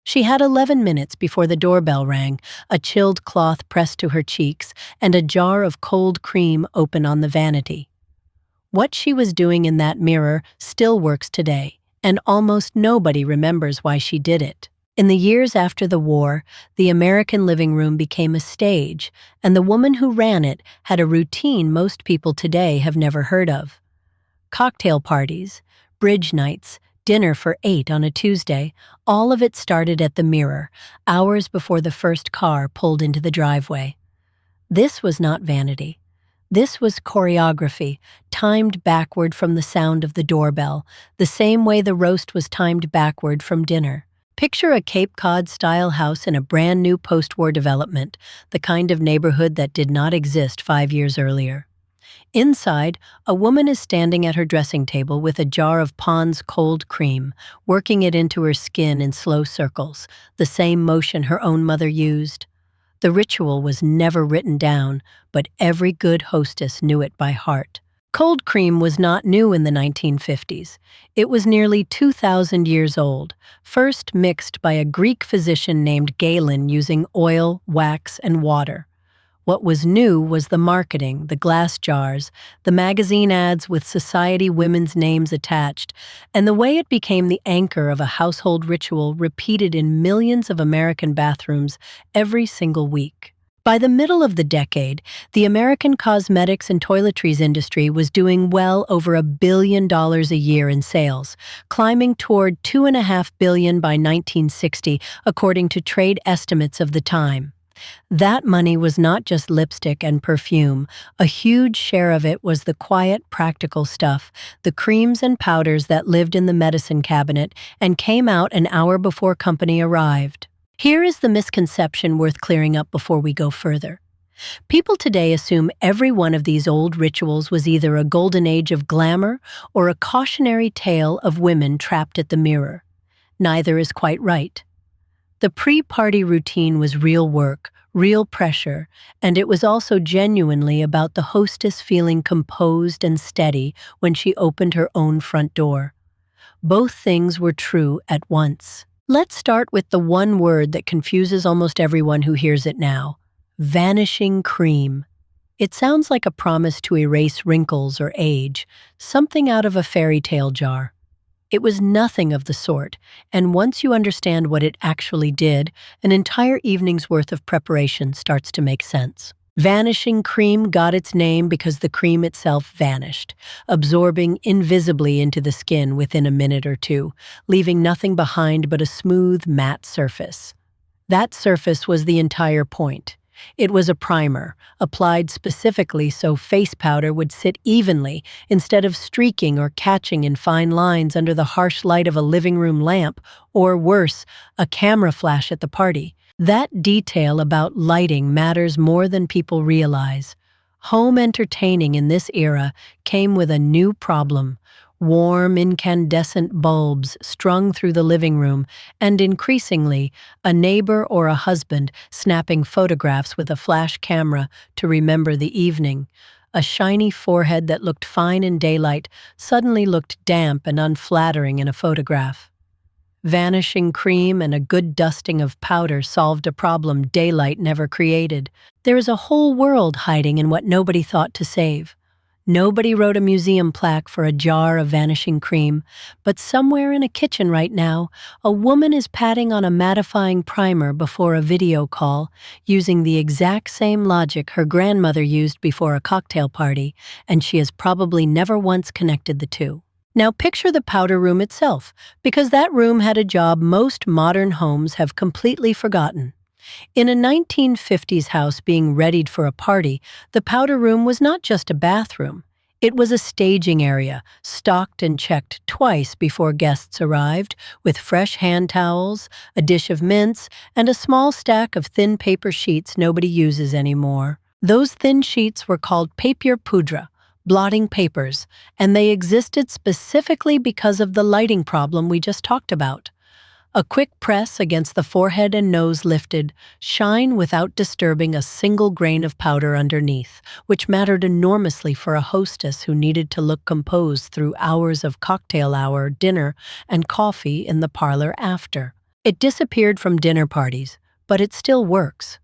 She had 11 minutes before the doorbell rang, a chilled cloth pressed to her cheeks, and a jar of cold cream open on the vanity. What she was doing in that mirror still works today, and almost nobody remembers why she did it. In the years after the war, the American living room became a stage, and the woman who ran it had a routine most people today have never heard of. Cocktail parties, bridge nights, dinner for 8 on a Tuesday, all of it started at the mirror, hours before the first car pulled into the driveway. This was not vanity. This was choreography, timed backward from the sound of the doorbell, the same way the roast was timed backward from dinner. Picture a Cape Cod-style house in a brand-new post-war development, the kind of neighborhood that did not exist 5 years earlier. Inside, a woman is standing at her dressing table with a jar of Pond's cold cream, working it into her skin in slow circles, the same motion her own mother used. The ritual was never written down, but every good hostess knew it by heart. Cold cream was not new in the 1950s. It was nearly 2,000 years old, first mixed by a Greek physician named Galen using oil, wax, and water. What was new was the marketing, the glass jars, the magazine ads with society women's names attached, and the way it became the anchor of a household ritual repeated in millions of American bathrooms every single week. By the middle of the decade, the American cosmetics and toiletries industry was doing well over $1 billion a year in sales, climbing toward $2.5 billion by 1960, according to trade estimates of the time. That money was not just lipstick and perfume. A huge share of it was the quiet, practical stuff, the creams and powders that lived in the medicine cabinet and came out an hour before company arrived. Here is the misconception worth clearing up before we go further. People today assume every one of these old rituals was either a golden age of glamour or a cautionary tale of women trapped at the mirror. Neither is quite right. The pre-party routine was real work, real pressure, and it was also genuinely about the hostess feeling composed and steady when she opened her own front door. Both things were true at once. Let's start with the one word that confuses almost everyone who hears it now: vanishing cream. It sounds like a promise to erase wrinkles or age, something out of a fairy tale jar. It was nothing of the sort, and once you understand what it actually did, an entire evening's worth of preparation starts to make sense. Vanishing cream got its name because the cream itself vanished, absorbing invisibly into the skin within a minute or two, leaving nothing behind but a smooth, matte surface. That surface was the entire point. It was a primer, applied specifically so face powder would sit evenly instead of streaking or catching in fine lines under the harsh light of a living room lamp, or worse, a camera flash at the party. That detail about lighting matters more than people realize. Home entertaining in this era came with a new problem: warm, incandescent bulbs strung through the living room, and increasingly, a neighbor or a husband snapping photographs with a flash camera to remember the evening. A shiny forehead that looked fine in daylight suddenly looked damp and unflattering in a photograph. Vanishing cream and a good dusting of powder solved a problem daylight never created. There is a whole world hiding in what nobody thought to save. Nobody wrote a museum plaque for a jar of vanishing cream, but somewhere in a kitchen right now, a woman is patting on a mattifying primer before a video call, using the exact same logic her grandmother used before a cocktail party, and she has probably never once connected the two. Now picture the powder room itself, because that room had a job most modern homes have completely forgotten. In a 1950s house being readied for a party, the powder room was not just a bathroom. It was a staging area, stocked and checked twice before guests arrived, with fresh hand towels, a dish of mints, and a small stack of thin paper sheets nobody uses anymore. Those thin sheets were called Papier Poudre, blotting papers, and they existed specifically because of the lighting problem we just talked about. A quick press against the forehead and nose lifted, shine without disturbing a single grain of powder underneath, which mattered enormously for a hostess who needed to look composed through hours of cocktail hour, dinner, and coffee in the parlor after. It disappeared from dinner parties, but it still works.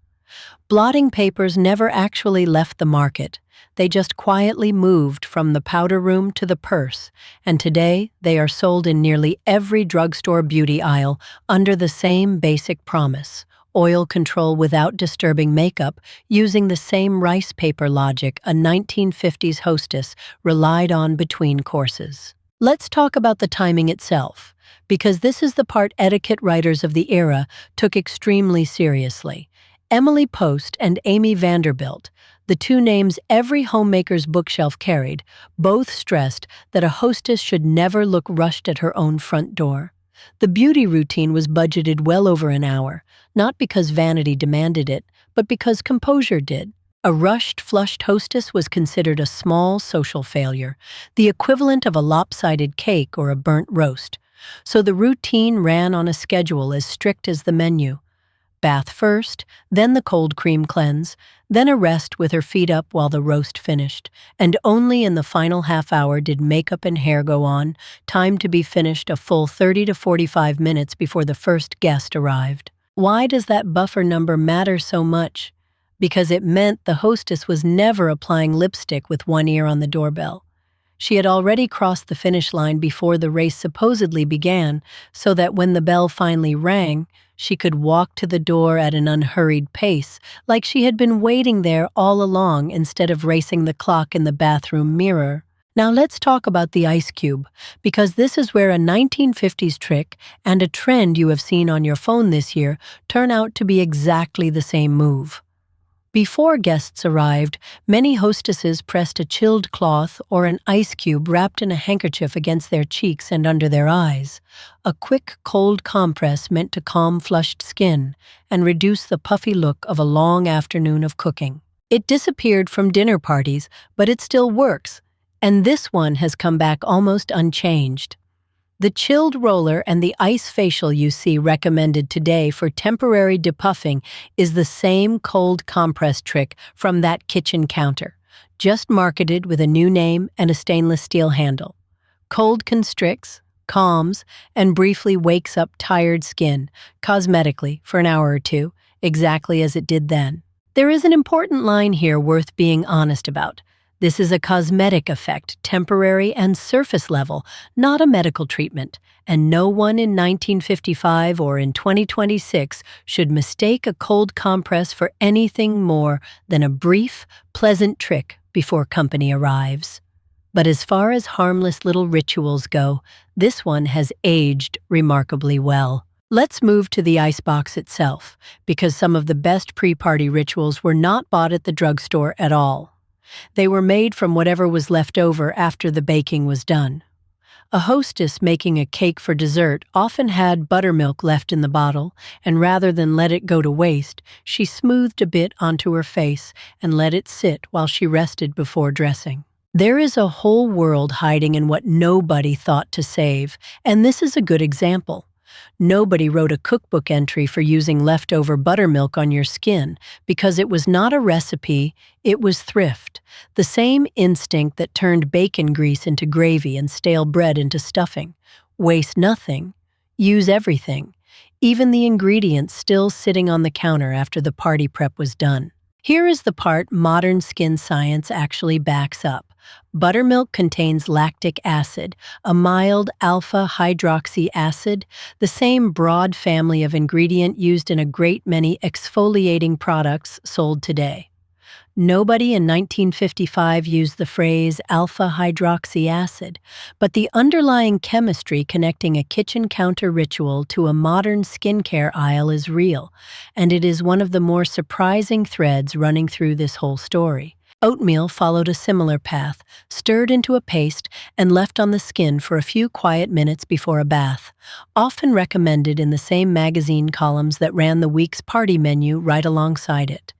Blotting papers never actually left the market. They just quietly moved from the powder room to the purse, and today they are sold in nearly every drugstore beauty aisle under the same basic promise: oil control without disturbing makeup, using the same rice paper logic a 1950s hostess relied on between courses. Let's talk about the timing itself, because this is the part etiquette writers of the era took extremely seriously. Emily Post and Amy Vanderbilt, the two names every homemaker's bookshelf carried, both stressed that a hostess should never look rushed at her own front door. The beauty routine was budgeted well over an hour, not because Vanity demanded it, but because Composure did. A rushed, flushed hostess was considered a small social failure, the equivalent of a lopsided cake or a burnt roast. So the routine ran on a schedule as strict as the menu. Bath first, then the cold cream cleanse, then a rest with her feet up while the roast finished, and only in the final half hour did makeup and hair go on, time to be finished a full 30 to 45 minutes before the first guest arrived. Why does that buffer number matter so much? Because it meant the hostess was never applying lipstick with one ear on the doorbell. She had already crossed the finish line before the race supposedly began, so that when the bell finally rang, she could walk to the door at an unhurried pace, like she had been waiting there all along instead of racing the clock in the bathroom mirror. Now let's talk about the ice cube, because this is where a 1950s trick and a trend you have seen on your phone this year turn out to be exactly the same move. Before guests arrived, many hostesses pressed a chilled cloth or an ice cube wrapped in a handkerchief against their cheeks and under their eyes, a quick, cold compress meant to calm flushed skin and reduce the puffy look of a long afternoon of cooking. It disappeared from dinner parties, but it still works, and this one has come back almost unchanged. The chilled roller and the ice facial you see recommended today for temporary depuffing is the same cold compress trick from that kitchen counter, just marketed with a new name and a stainless steel handle. Cold constricts, calms, and briefly wakes up tired skin, cosmetically, for an hour or two, exactly as it did then. There is an important line here worth being honest about. This is a cosmetic effect, temporary and surface level, not a medical treatment, and no one in 1955 or in 2026 should mistake a cold compress for anything more than a brief, pleasant trick before company arrives. But as far as harmless little rituals go, this one has aged remarkably well. Let's move to the icebox itself, because some of the best pre-party rituals were not bought at the drugstore at all. They were made from whatever was left over after the baking was done. A hostess making a cake for dessert often had buttermilk left in the bottle, and rather than let it go to waste, she smoothed a bit onto her face and let it sit while she rested before dressing. There is a whole world hiding in what nobody thought to save, and this is a good example. Nobody wrote a cookbook entry for using leftover buttermilk on your skin because it was not a recipe, it was thrift. The same instinct that turned bacon grease into gravy and stale bread into stuffing. Waste nothing, use everything, even the ingredients still sitting on the counter after the party prep was done. Here is the part modern skin science actually backs up. Buttermilk contains lactic acid, a mild alpha-hydroxy acid, the same broad family of ingredient used in a great many exfoliating products sold today. Nobody in 1955 used the phrase alpha-hydroxy acid, but the underlying chemistry connecting a kitchen counter ritual to a modern skincare aisle is real, and it is one of the more surprising threads running through this whole story. Oatmeal followed a similar path, stirred into a paste and left on the skin for a few quiet minutes before a bath, often recommended in the same magazine columns that ran the week's party menu right alongside it.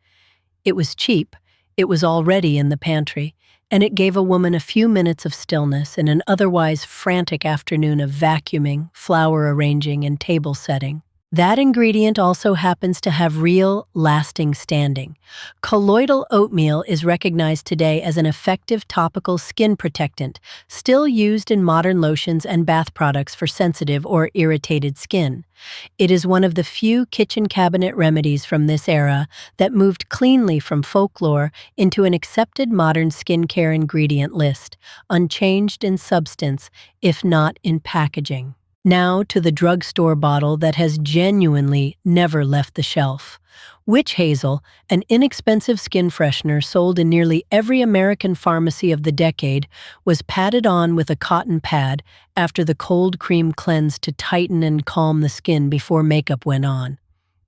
It was cheap, it was already in the pantry, and it gave a woman a few minutes of stillness in an otherwise frantic afternoon of vacuuming, flower arranging, and table setting. That ingredient also happens to have real, lasting standing. Colloidal oatmeal is recognized today as an effective topical skin protectant, still used in modern lotions and bath products for sensitive or irritated skin. It is one of the few kitchen cabinet remedies from this era that moved cleanly from folklore into an accepted modern skincare ingredient list, unchanged in substance, if not in packaging. Now to the drugstore bottle that has genuinely never left the shelf. Witch Hazel, an inexpensive skin freshener sold in nearly every American pharmacy of the decade, was patted on with a cotton pad after the cold cream cleanse to tighten and calm the skin before makeup went on.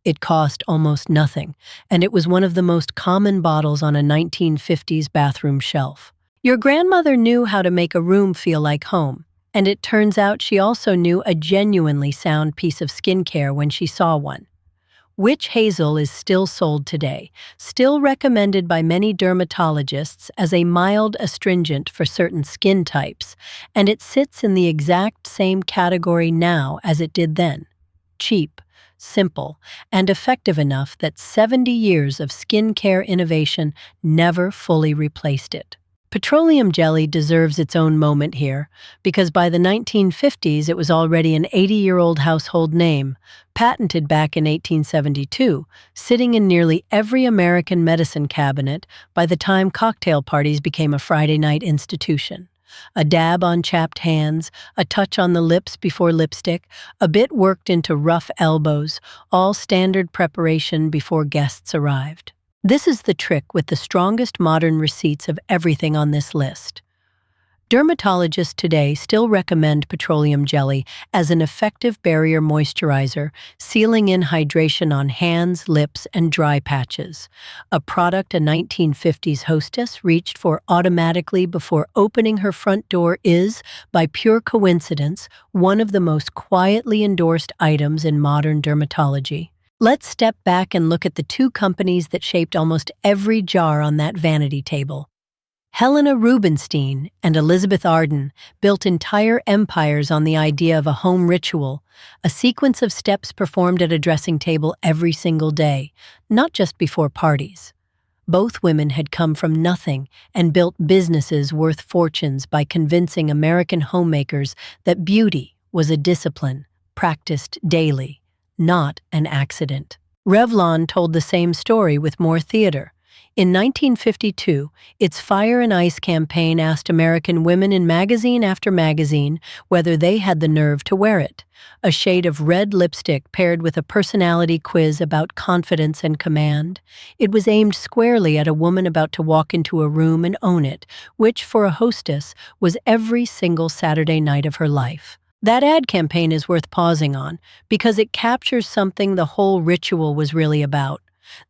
It cost almost nothing, and it was one of the most common bottles on a 1950s bathroom shelf. Your grandmother knew how to make a room feel like home. And it turns out she also knew a genuinely sound piece of skincare when she saw one. Witch Hazel is still sold today, still recommended by many dermatologists as a mild astringent for certain skin types, and it sits in the exact same category now as it did then. Cheap, simple, and effective enough that 70 years of skincare innovation never fully replaced it. Petroleum jelly deserves its own moment here, because by the 1950s it was already an 80-year-old household name, patented back in 1872, sitting in nearly every American medicine cabinet by the time cocktail parties became a Friday night institution. A dab on chapped hands, a touch on the lips before lipstick, a bit worked into rough elbows, all standard preparation before guests arrived. This is the trick with the strongest modern receipts of everything on this list. Dermatologists today still recommend petroleum jelly as an effective barrier moisturizer, sealing in hydration on hands, lips, and dry patches. A product a 1950s hostess reached for automatically before opening her front door is, by pure coincidence, one of the most quietly endorsed items in modern dermatology. Let's step back and look at the two companies that shaped almost every jar on that vanity table. Helena Rubinstein and Elizabeth Arden built entire empires on the idea of a home ritual, a sequence of steps performed at a dressing table every single day, not just before parties. Both women had come from nothing and built businesses worth fortunes by convincing American homemakers that beauty was a discipline practiced daily, not an accident. Revlon told the same story with more theater. In 1952, its Fire and Ice campaign asked American women in magazine after magazine whether they had the nerve to wear it. A shade of red lipstick paired with a personality quiz about confidence and command. It was aimed squarely at a woman about to walk into a room and own it, which, for a hostess, was every single Saturday night of her life. That ad campaign is worth pausing on because it captures something the whole ritual was really about.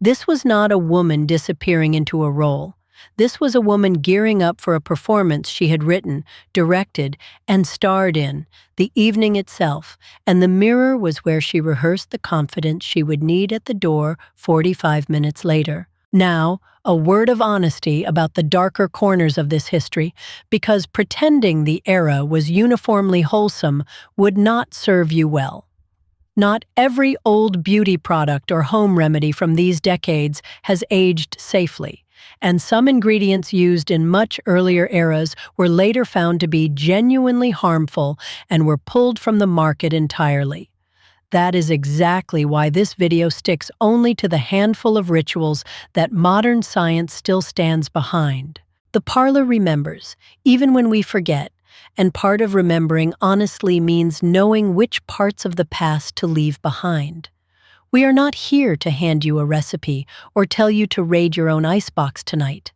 This was not a woman disappearing into a role. This was a woman gearing up for a performance she had written, directed, and starred in, the evening itself, and the mirror was where she rehearsed the confidence she would need at the door 45 minutes later. Now, a word of honesty about the darker corners of this history, because pretending the era was uniformly wholesome would not serve you well. Not every old beauty product or home remedy from these decades has aged safely, and some ingredients used in much earlier eras were later found to be genuinely harmful and were pulled from the market entirely. That is exactly why this video sticks only to the handful of rituals that modern science still stands behind. The Parlor remembers, even when we forget, and part of remembering honestly means knowing which parts of the past to leave behind. We are not here to hand you a recipe or tell you to raid your own icebox tonight.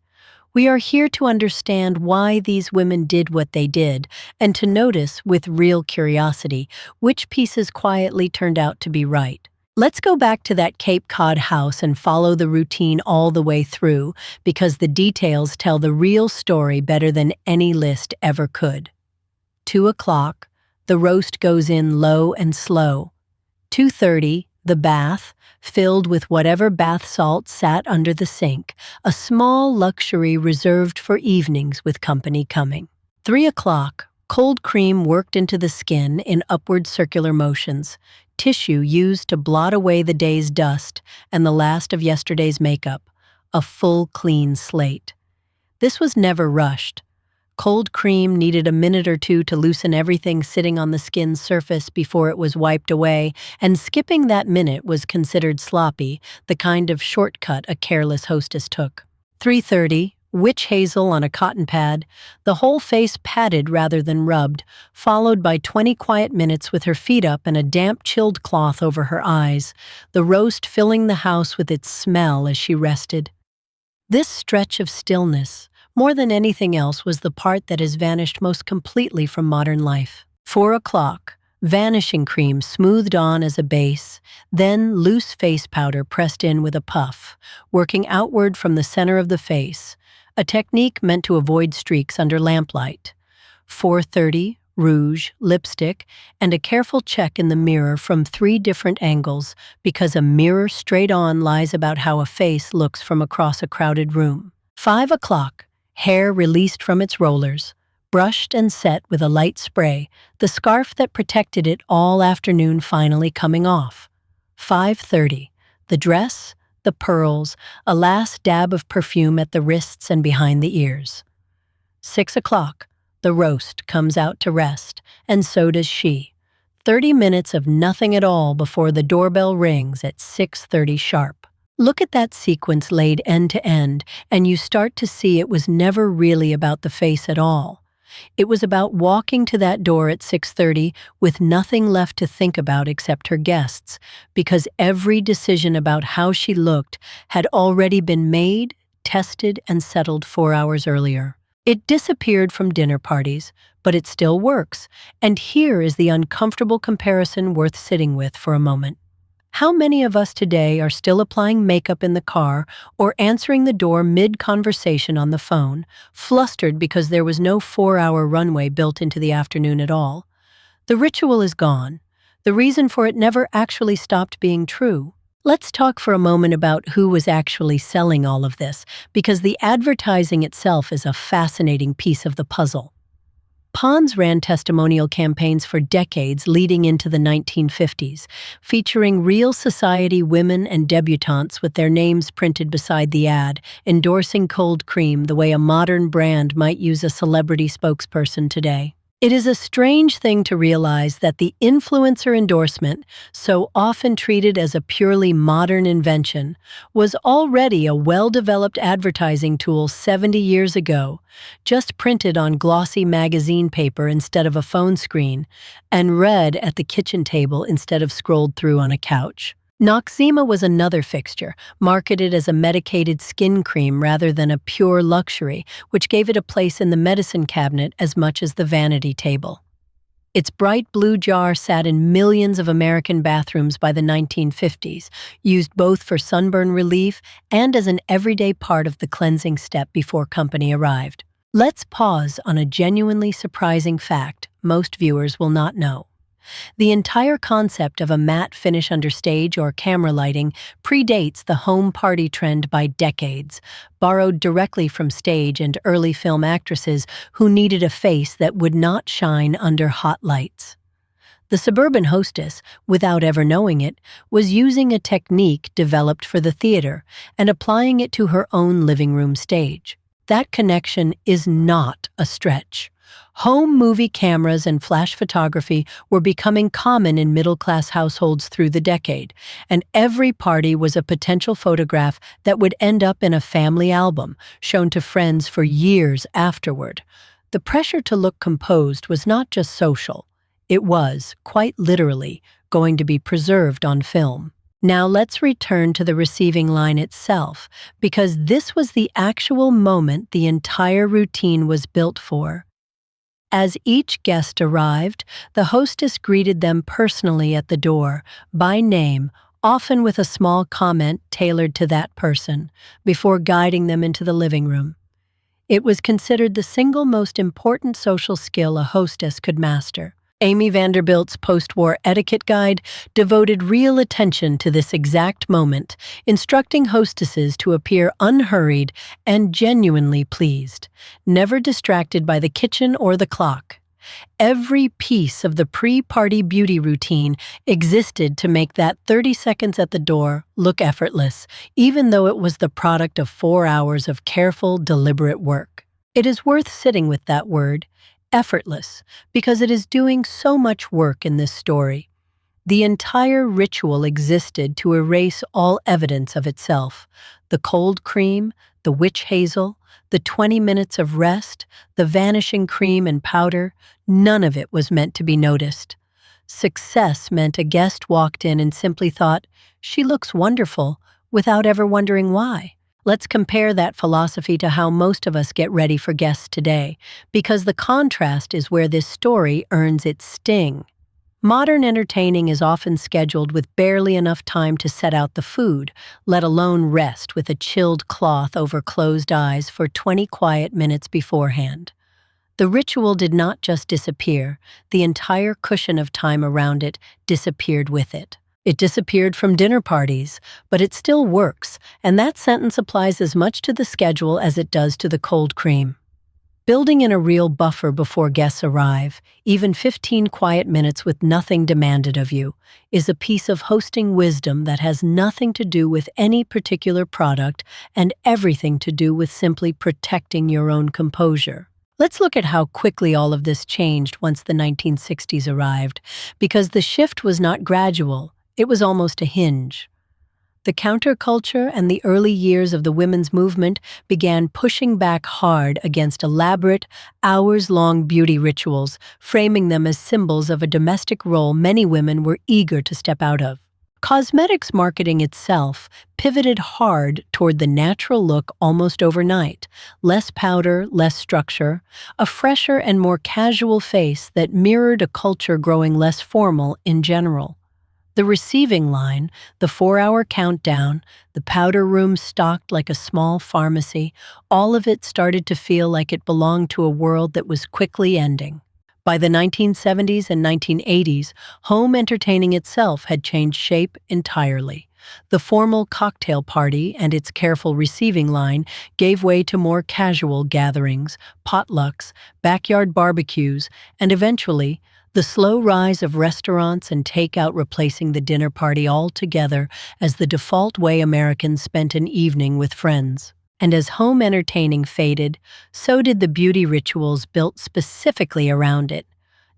We are here to understand why these women did what they did and to notice, with real curiosity, which pieces quietly turned out to be right. Let's go back to that Cape Cod house and follow the routine all the way through because the details tell the real story better than any list ever could. 2 o'clock, the roast goes in low and slow. 2:30, the bath, filled with whatever bath salt sat under the sink, a small luxury reserved for evenings with company coming. 3 o'clock, Cold cream worked into the skin in upward circular motions, tissue used to blot away the day's dust and the last of yesterday's makeup, a full, clean slate. This was never rushed. Cold cream needed a minute or two to loosen everything sitting on the skin's surface before it was wiped away, and skipping that minute was considered sloppy, the kind of shortcut a careless hostess took. 3:30, witch hazel on a cotton pad, the whole face patted rather than rubbed, followed by 20 quiet minutes with her feet up and a damp chilled cloth over her eyes, the roast filling the house with its smell as she rested. This stretch of stillness, more than anything else, was the part that has vanished most completely from modern life. 4 o'clock, vanishing cream smoothed on as a base, then loose face powder pressed in with a puff, working outward from the center of the face, a technique meant to avoid streaks under lamplight. 4:30, rouge, lipstick, and a careful check in the mirror from 3 different angles, because a mirror straight on lies about how a face looks from across a crowded room. 5 o'clock, hair released from its rollers, brushed and set with a light spray, the scarf that protected it all afternoon finally coming off. 5:30, the dress, the pearls, a last dab of perfume at the wrists and behind the ears. 6 o'clock, the roast comes out to rest, and so does she. 30 minutes of nothing at all before the doorbell rings at 6:30 sharp. Look at that sequence laid end to end, and you start to see it was never really about the face at all. It was about walking to that door at 6:30 with nothing left to think about except her guests, because every decision about how she looked had already been made, tested, and settled 4 hours earlier. It disappeared from dinner parties, but it still works, and here is the uncomfortable comparison worth sitting with for a moment. How many of us today are still applying makeup in the car or answering the door mid-conversation on the phone, flustered because there was no 4-hour runway built into the afternoon at all? The ritual is gone. The reason for it never actually stopped being true. Let's talk for a moment about who was actually selling all of this, because the advertising itself is a fascinating piece of the puzzle. Pond's ran testimonial campaigns for decades leading into the 1950s, featuring real society women and debutantes with their names printed beside the ad, endorsing cold cream the way a modern brand might use a celebrity spokesperson today. It is a strange thing to realize that the influencer endorsement, so often treated as a purely modern invention, was already a well-developed advertising tool 70 years ago, just printed on glossy magazine paper instead of a phone screen, and read at the kitchen table instead of scrolled through on a couch. Noxzema was another fixture, marketed as a medicated skin cream rather than a pure luxury, which gave it a place in the medicine cabinet as much as the vanity table. Its bright blue jar sat in millions of American bathrooms by the 1950s, used both for sunburn relief and as an everyday part of the cleansing step before company arrived. Let's pause on a genuinely surprising fact most viewers will not know. The entire concept of a matte finish under stage or camera lighting predates the home party trend by decades, borrowed directly from stage and early film actresses who needed a face that would not shine under hot lights. The suburban hostess, without ever knowing it, was using a technique developed for the theater and applying it to her own living room stage. That connection is not a stretch. Home movie cameras and flash photography were becoming common in middle-class households through the decade, and every party was a potential photograph that would end up in a family album, shown to friends for years afterward. The pressure to look composed was not just social. It was, quite literally, going to be preserved on film. Now let's return to the receiving line itself, because this was the actual moment the entire routine was built for. As each guest arrived, the hostess greeted them personally at the door, by name, often with a small comment tailored to that person, before guiding them into the living room. It was considered the single most important social skill a hostess could master. Amy Vanderbilt's post-war etiquette guide devoted real attention to this exact moment, instructing hostesses to appear unhurried and genuinely pleased, never distracted by the kitchen or the clock. Every piece of the pre-party beauty routine existed to make that 30 seconds at the door look effortless, even though it was the product of 4 hours of careful, deliberate work. It is worth sitting with that word, effortless, because it is doing so much work in this story. The entire ritual existed to erase all evidence of itself. The cold cream, the witch hazel, the 20 minutes of rest, the vanishing cream and powder, none of it was meant to be noticed. Success meant a guest walked in and simply thought, "She looks wonderful," without ever wondering why. Let's compare that philosophy to how most of us get ready for guests today, because the contrast is where this story earns its sting. Modern entertaining is often scheduled with barely enough time to set out the food, let alone rest with a chilled cloth over closed eyes for 20 quiet minutes beforehand. The ritual did not just disappear, the entire cushion of time around it disappeared with it. It disappeared from dinner parties, but it still works, and that sentence applies as much to the schedule as it does to the cold cream. Building in a real buffer before guests arrive, even 15 quiet minutes with nothing demanded of you, is a piece of hosting wisdom that has nothing to do with any particular product and everything to do with simply protecting your own composure. Let's look at how quickly all of this changed once the 1960s arrived, because the shift was not gradual, it was almost a hinge. The counterculture and the early years of the women's movement began pushing back hard against elaborate, hours-long beauty rituals, framing them as symbols of a domestic role many women were eager to step out of. Cosmetics marketing itself pivoted hard toward the natural look almost overnight, less powder, less structure, a fresher and more casual face that mirrored a culture growing less formal in general. The receiving line, the 4-hour countdown, the powder room stocked like a small pharmacy, all of it started to feel like it belonged to a world that was quickly ending. By the 1970s and 1980s, home entertaining itself had changed shape entirely. The formal cocktail party and its careful receiving line gave way to more casual gatherings, potlucks, backyard barbecues, and eventually, the slow rise of restaurants and takeout replacing the dinner party altogether as the default way Americans spent an evening with friends. And as home entertaining faded, so did the beauty rituals built specifically around it.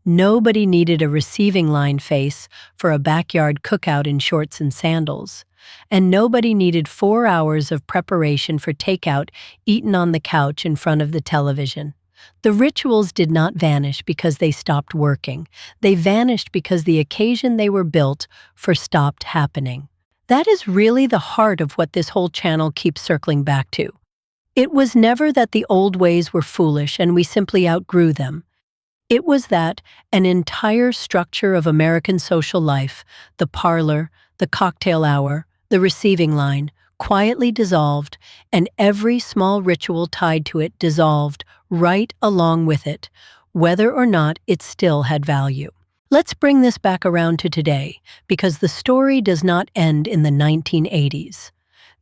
Nobody needed a receiving line face for a backyard cookout in shorts and sandals. And nobody needed 4 hours of preparation for takeout eaten on the couch in front of the television. The rituals did not vanish because they stopped working. They vanished because the occasion they were built for stopped happening. That is really the heart of what this whole channel keeps circling back to. It was never that the old ways were foolish and we simply outgrew them. It was that an entire structure of American social life, the parlor, the cocktail hour, the receiving line, quietly dissolved, and every small ritual tied to it dissolved right along with it, whether or not it still had value. Let's bring this back around to today, because the story does not end in the 1980s.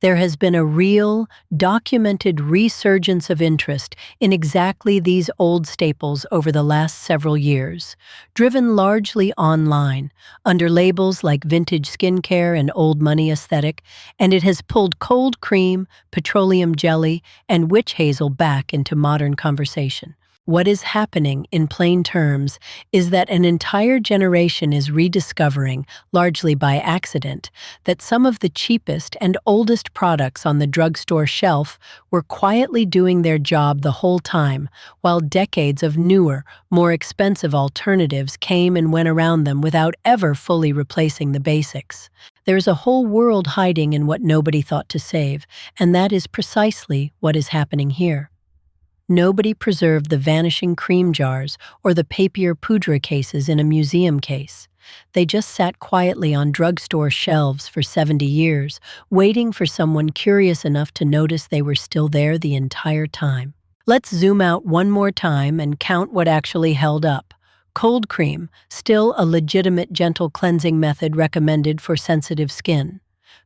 There has been a real, documented resurgence of interest in exactly these old staples over the last several years, driven largely online, under labels like vintage skincare and old money aesthetic, and it has pulled cold cream, petroleum jelly, and witch hazel back into modern conversation. What is happening, in plain terms, is that an entire generation is rediscovering, largely by accident, that some of the cheapest and oldest products on the drugstore shelf were quietly doing their job the whole time, while decades of newer, more expensive alternatives came and went around them without ever fully replacing the basics. There's a whole world hiding in what nobody thought to save, and that is precisely what is happening here. Nobody preserved the vanishing cream jars or the Papier Poudre cases in a museum case. They just sat quietly on drugstore shelves for 70 years, waiting for someone curious enough to notice they were still there the entire time. Let's zoom out one more time and count what actually held up. Cold cream, still a legitimate gentle cleansing method recommended for sensitive skin.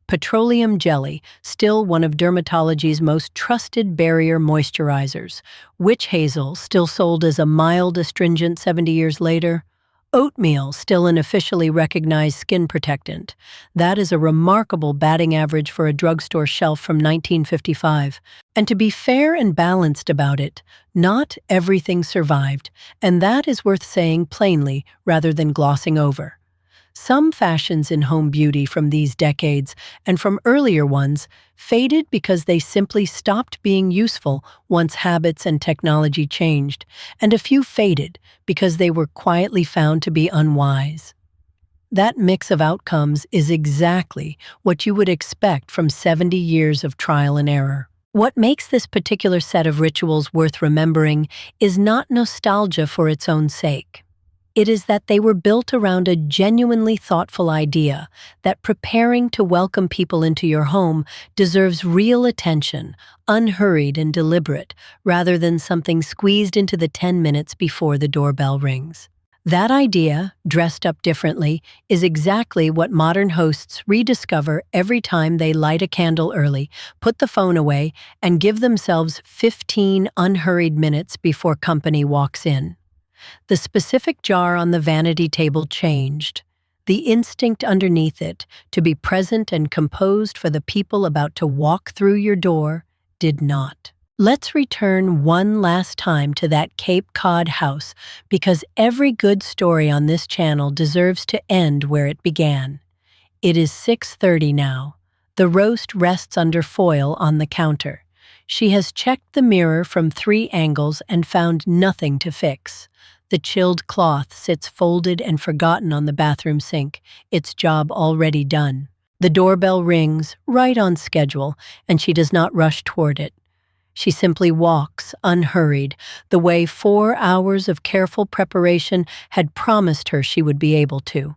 Petroleum jelly, still one of Dermatology's most trusted barrier moisturizers. Witch hazel, still sold as a mild astringent 70 years later. Oatmeal, still an officially recognized skin protectant. That is a remarkable batting average for a drugstore shelf from 1955. And to be fair and balanced about it, not everything survived, and that is worth saying plainly rather than glossing over. Some fashions in home beauty from these decades and from earlier ones faded because they simply stopped being useful once habits and technology changed, and a few faded because they were quietly found to be unwise. That mix of outcomes is exactly what you would expect from 70 years of trial and error. What makes this particular set of rituals worth remembering is not nostalgia for its own sake. It is that they were built around a genuinely thoughtful idea that preparing to welcome people into your home deserves real attention, unhurried and deliberate, rather than something squeezed into the 10 minutes before the doorbell rings. That idea, dressed up differently, is exactly what modern hosts rediscover every time they light a candle early, put the phone away, and give themselves 15 unhurried minutes before company walks in. The specific jar on the vanity table changed. The instinct underneath it, to be present and composed for the people about to walk through your door, did not. Let's return one last time to that Cape Cod house, because every good story on this channel deserves to end where it began. It is 6:30 now. The roast rests under foil on the counter. She has checked the mirror from 3 angles and found nothing to fix. The chilled cloth sits folded and forgotten on the bathroom sink, its job already done. The doorbell rings, right on schedule, and she does not rush toward it. She simply walks, unhurried, the way 4 hours of careful preparation had promised her she would be able to.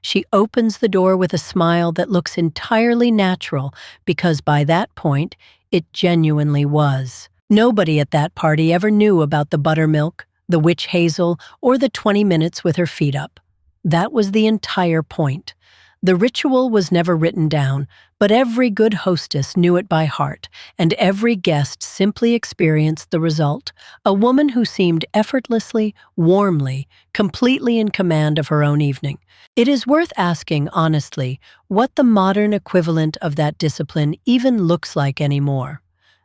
She opens the door with a smile that looks entirely natural because by that point, it genuinely was. Nobody at that party ever knew about the buttermilk, the witch hazel, or the 20 minutes with her feet up. That was the entire point. The ritual was never written down, but every good hostess knew it by heart, and every guest simply experienced the result, a woman who seemed effortlessly, warmly, completely in command of her own evening. It is worth asking, honestly, what the modern equivalent of that discipline even looks like anymore.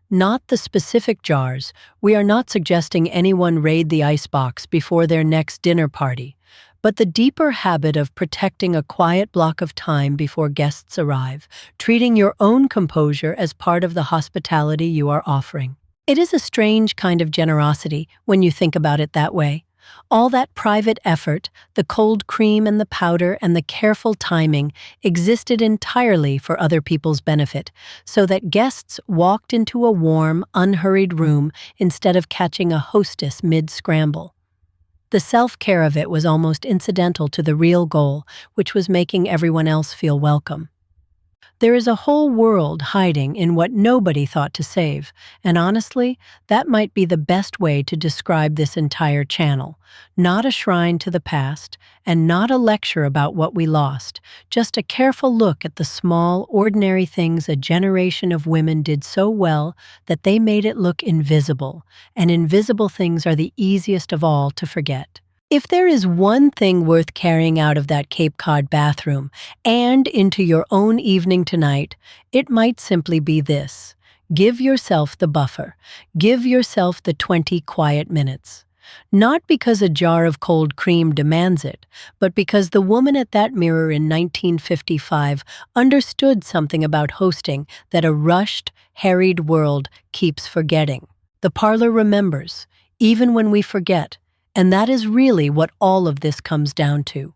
Not the specific jars. We are not suggesting anyone raid the Icebox before their next dinner party, but the deeper habit of protecting a quiet block of time before guests arrive, treating your own composure as part of the hospitality you are offering. It is a strange kind of generosity when you think about it that way. All that private effort, the cold cream and the powder and the careful timing existed entirely for other people's benefit, so that guests walked into a warm, unhurried room instead of catching a hostess mid-scramble. The self-care of it was almost incidental to the real goal, which was making everyone else feel welcome. There is a whole world hiding in what nobody thought to save, and honestly, that might be the best way to describe this entire channel. Not a shrine to the past, and not a lecture about what we lost, just a careful look at the small, ordinary things a generation of women did so well that they made it look invisible, and invisible things are the easiest of all to forget. If there is one thing worth carrying out of that Cape Cod bathroom and into your own evening tonight, it might simply be this. Give yourself the buffer. Give yourself the 20 quiet minutes. Not because a jar of cold cream demands it, but because the woman at that mirror in 1955 understood something about hosting that a rushed, harried world keeps forgetting. The Parlor remembers, even when we forget. And that is really what all of this comes down to.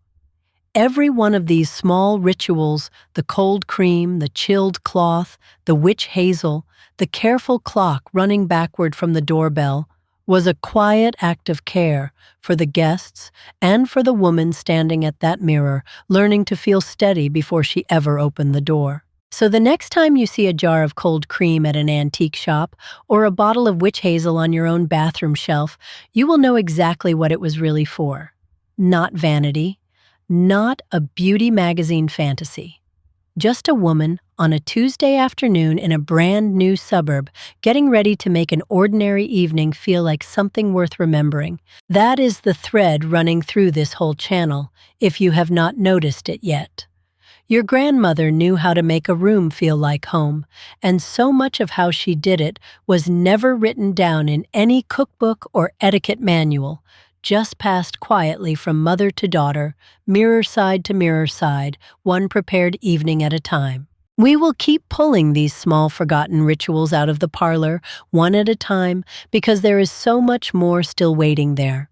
Every one of these small rituals, the cold cream, the chilled cloth, the witch hazel, the careful clock running backward from the doorbell, was a quiet act of care for the guests and for the woman standing at that mirror, learning to feel steady before she ever opened the door. So the next time you see a jar of cold cream at an antique shop or a bottle of witch hazel on your own bathroom shelf, you will know exactly what it was really for. Not vanity, not a beauty magazine fantasy. Just a woman on a Tuesday afternoon in a brand new suburb, getting ready to make an ordinary evening feel like something worth remembering. That is the thread running through this whole channel, if you have not noticed it yet. Your grandmother knew how to make a room feel like home, and so much of how she did it was never written down in any cookbook or etiquette manual, just passed quietly from mother to daughter, mirror side to mirror side, one prepared evening at a time. We will keep pulling these small forgotten rituals out of the parlor, one at a time, because there is so much more still waiting there.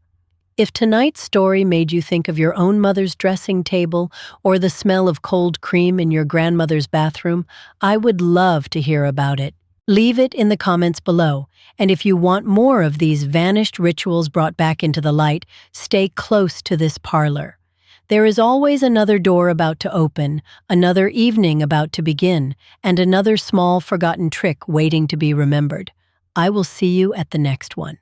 If tonight's story made you think of your own mother's dressing table or the smell of cold cream in your grandmother's bathroom, I would love to hear about it. Leave it in the comments below, and if you want more of these vanished rituals brought back into the light, stay close to this parlor. There is always another door about to open, another evening about to begin, and another small forgotten trick waiting to be remembered. I will see you at the next one.